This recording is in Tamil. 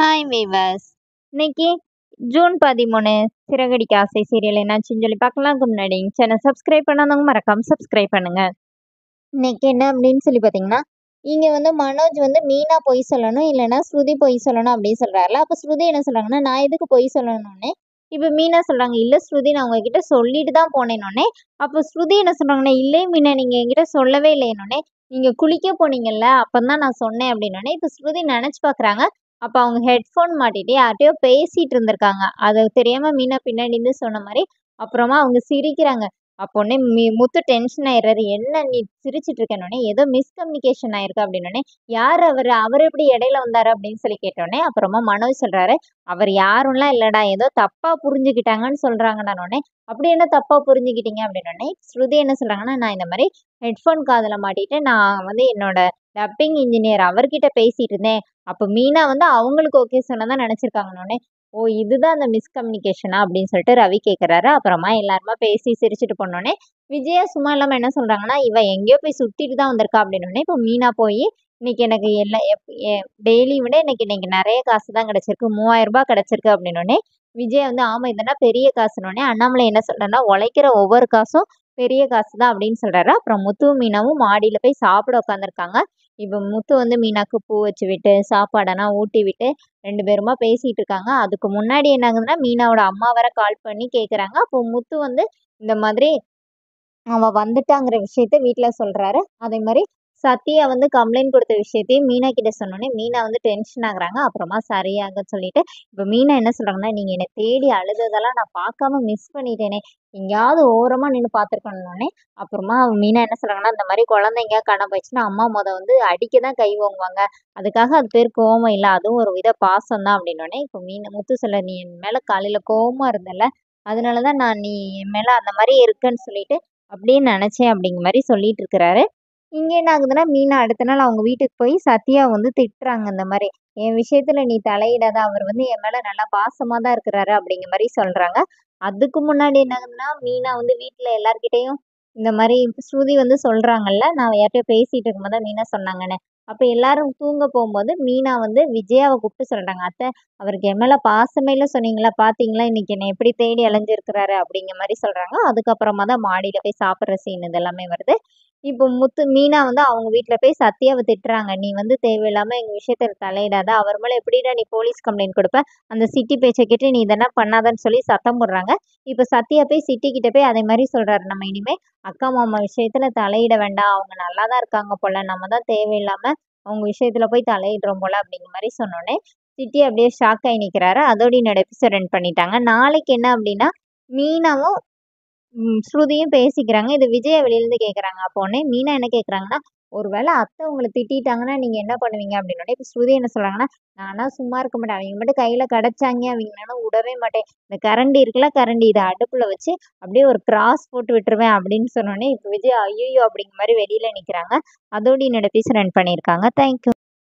Hi viewers. இன்னைக்கு ஜூன் 13 சிறகடிக்க ஆசை சீரியல் என்னாச்சுன்னு சொல்லி பார்க்கலாம்க்கு முன்னாடி சேனல் சப்ஸ்கிரைப் பண்ணாதவங்க மறக்காம சப்ஸ்கிரைப் பண்ணுங்க. இன்னைக்கு என்ன அப்படின்னு சொல்லி பார்த்தீங்கன்னா, இங்க மனோஜ் மீனா பொய் சொல்லணும், இல்லைன்னா ஸ்ருதி பொய் சொல்லணும் அப்படின்னு சொல்றாருல. அப்போ ஸ்ருதி என்ன சொல்றாங்கன்னா, நான் எதுக்கு பொய் சொல்லணும்னு இப்போ மீனா சொல்றாங்க, இல்ல ஸ்ருதி நான் உங்ககிட்ட சொல்லிட்டு தான் போனேன்னொன்னே. அப்போ ஸ்ருதி என்ன சொல்றாங்கன்னா, இல்லை மீனா நீங்க என்கிட்ட சொல்லவே இல்லைன்னொன்னே. நீங்க குளிக்க போனீங்கல்ல அப்பதான் நான் சொன்னேன் அப்படின்னோடனே இப்போ ஸ்ருதி நினைச்சு பாக்குறாங்க. அப்ப அவங்க ஹெட்ஃபோன் மாட்டிட்டு யார்கிட்டயோ பேசிட்டு இருந்திருக்காங்க. அது தெரியாம மீனா பின்னாடி இருந்து சொன்ன மாதிரி. அப்புறமா அவங்க சிரிக்கிறாங்க. அப்போ உடனே முத்து டென்ஷன் ஆயிடுறாரு. என்ன நீ சிரிச்சிட்டு இருக்கேன்னொடனே, ஏதோ மிஸ்கம்யூனிகேஷன் ஆயிருக்கு அப்படின்னோடனே, யார் அவரு? அவர் எப்படி இடையில வந்தாரு அப்படின்னு சொல்லி கேட்டோடனே, அப்புறமா மனோஜ் சொல்றாரு, அவர் யாரும்லாம் இல்லடா, ஏதோ தப்பா புரிஞ்சுக்கிட்டாங்கன்னு சொல்றாங்கடானோடனே, அப்படி என்ன தப்பா புரிஞ்சுக்கிட்டீங்க அப்படின்னோடனே, ஸ்ருதி என்ன சொல்றாங்கன்னா, நான் இந்த மாதிரி ஹெட்ஃபோன் காதுல மாட்டிட்டு நான் என்னோட டப்பிங் இன்ஜினியர் அவர்கிட்ட பேசிட்டு இருந்தேன். அப்ப மீனா அவங்களுக்கு ஓகே சொன்னதா நினைச்சிருக்காங்கன்னோடனே, ஓ இதுதான் அந்த மிஸ்கம்யூனிகேஷனா அப்படின்னு சொல்லிட்டு ரவி கேட்குறாரு. அப்புறமா எல்லாருமா பேசி சிரிச்சுட்டு போனோடனே, விஜயா சும்மா இல்லாம என்ன சொல்றாங்கன்னா, இவ எங்கேயோ போய் சுத்திட்டு தான் வந்திருக்கா அப்படின்னோடனே, இப்போ மீனா போய் இன்னைக்கு எனக்கு எல்லாம் டெய்லி விட இன்னைக்கு நிறைய காசு தான் கிடைச்சிருக்கு, 3000 ரூபாய் கிடைச்சிருக்கு அப்படின்னோடனே, விஜய் ஆமா இதெல்லாம் பெரிய காசுனோடனே அண்ணாமலை என்ன சொல்றாருன்னா, உழைக்கிற ஒவ்வொரு காசும் பெரிய காசு தான் அப்படின்னு சொல்றாரு. அப்புறம் முத்து மீனாவும் மாடியில போய் சாப்பிட உட்காந்துருக்காங்க. இப்போ முத்து மீனாக்கு பூ வச்சு விட்டு சாப்பாடெல்லாம் ஊட்டி விட்டு 2 பேருமா பேசிட்டு இருக்காங்க. அதுக்கு முன்னாடி என்ன ஆகுதுன்னா, மீனாவோட அம்மா வேற கால் பண்ணி கேட்குறாங்க. அப்போ முத்து இந்த மாதிரி அவ வந்துட்டாங்கிற விஷயத்த வீட்ல சொல்றாரு. அதே மாதிரி சத்யா கம்ப்ளைண்ட் கொடுத்த விஷயத்தையும் மீனா கிட்ட சொன்னோடனே, மீனா டென்ஷன் ஆகுறாங்க. அப்புறமா சரியாக சொல்லிட்டு, இப்போ மீனா என்ன சொல்றாங்கன்னா, நீங்க என்னை தேடி அழுததெல்லாம் நான் பார்க்காம மிஸ் பண்ணிட்டேனே, எங்கேயாவது ஓரமா நின்று பார்த்துருக்கணுன்னே. அப்புறமா மீனா என்ன சொல்றாங்கன்னா, இந்த மாதிரி குழந்தை எங்கேயாவது காணாம போயிடுச்சுன்னா அம்மா அடிக்க தான் கை ஓங்குவாங்க. அதுக்காக அது பேர் கோவம் இல்லை, அதுவும் ஒரு வித பாசம் தான் அப்படின்னோடனே, இப்போ முத்து சொல்ல, நீ என் மேல காலையில கோவமா இருந்தல, அதனாலதான் நான் நீ என் மேல அந்த மாதிரி இருக்குன்னு சொல்லிட்டு அப்படின்னு நினைச்சேன் அப்படிங்கிற மாதிரி சொல்லிட்டு இருக்கிறாரு. இங்க என்ன ஆகுதுன்னா, மீனா அடுத்த நாள் அவங்க வீட்டுக்கு போய் சத்யா திட்டுறாங்க. இந்த மாதிரி என் விஷயத்துல நீ தலையிடாத, அவர் என் மேல நல்லா பாசமா தான் இருக்கிறாரு அப்படிங்கிற மாதிரி சொல்றாங்க. அதுக்கு முன்னாடி என்ன ஆகுதுன்னா, மீனா வீட்டுல எல்லார்கிட்டையும் இந்த மாதிரி ஸ்ருதி சொல்றாங்கல்ல, நான் யார்கிட்டயோ பேசிட்டு இருக்கும்போது தான் மீனா சொன்னாங்கன்னு. அப்ப எல்லாரும் தூங்க போகும்போது மீனா விஜயாவை கூப்பிட்டு சொல்றாங்க, அத்தை அவருக்கு என் மேல பாசமே இல்லை சொன்னீங்களா, பாத்தீங்களா இன்னைக்கு என்னை எப்படி தேடி அலைஞ்சிருக்கிறாரு அப்படிங்கிற மாதிரி சொல்றாங்க. அதுக்கப்புறமா தான் மாடியில போய் சாப்பிட்ற சீன் இதெல்லாமே வருது. இப்போ மீனா அவங்க வீட்ல போய் சத்யாவை திட்டுறாங்க. நீ தேவையில்லாம எங்க விஷயத்துல தலையிடாத, அவர் மேல எப்படிடா நீ போலீஸ் கம்ப்ளைண்ட் கொடுப்ப, அந்த சிட்டி பேச்சை கேட்டு நீ இதெல்லாம் பண்ணாதன்னு சொல்லி சத்தம் போடுறாங்க. இப்போ சத்யா போய் சிட்டி கிட்ட போய் அதே மாதிரி சொல்றாரு, நம்ம இனிமே அக்கா மாமா விஷயத்துல தலையிட வேண்டாம், அவங்க நல்லா தான் இருக்காங்க போல, நம்ம தான் தேவையில்லாம அவங்க விஷயத்துல போய் தலையிடுறோம் போல அப்படிங்கிற மாதிரி சொன்னோடனே சிட்டி அப்படியே ஷாக் ஆகி நிக்கிறாரு. அதோட என்னோட எபிசோட் ரன் பண்ணிட்டாங்க. நாளைக்கு என்ன அப்படின்னா, மீனாவும் ஸ்ருதியும் பேசிக்கிறாங்க. இது விஜயா வெளியிலேருந்து கேட்குறாங்க. அப்போ உடனே மீனா என்ன கேட்குறாங்கன்னா, ஒருவேளை அத்தை உங்களை திட்டிட்டாங்கன்னா நீங்க என்ன பண்ணுவீங்க அப்படின்னோடனே, இப்போ ஸ்ருதி என்ன சொல்றாங்கன்னா, நானா சும்மா இருக்க மாட்டேன், அவங்க மட்டும் கையில கிடைச்சாங்க அவங்களால விடவே மாட்டேன், இந்த கரண்டி இருக்குல்ல கரண்டி, இதை அடுப்புல வச்சு அப்படியே ஒரு கிராஸ் போட்டு விட்டுருவேன் அப்படின்னு சொன்னோடனே இப்போ விஜய் ஐயோ அப்படிங்கிற மாதிரி வெளியில நிக்கிறாங்க. அதோட என்னோட எபிசோட் ரன் பண்ணியிருக்காங்க. தேங்க்யூ.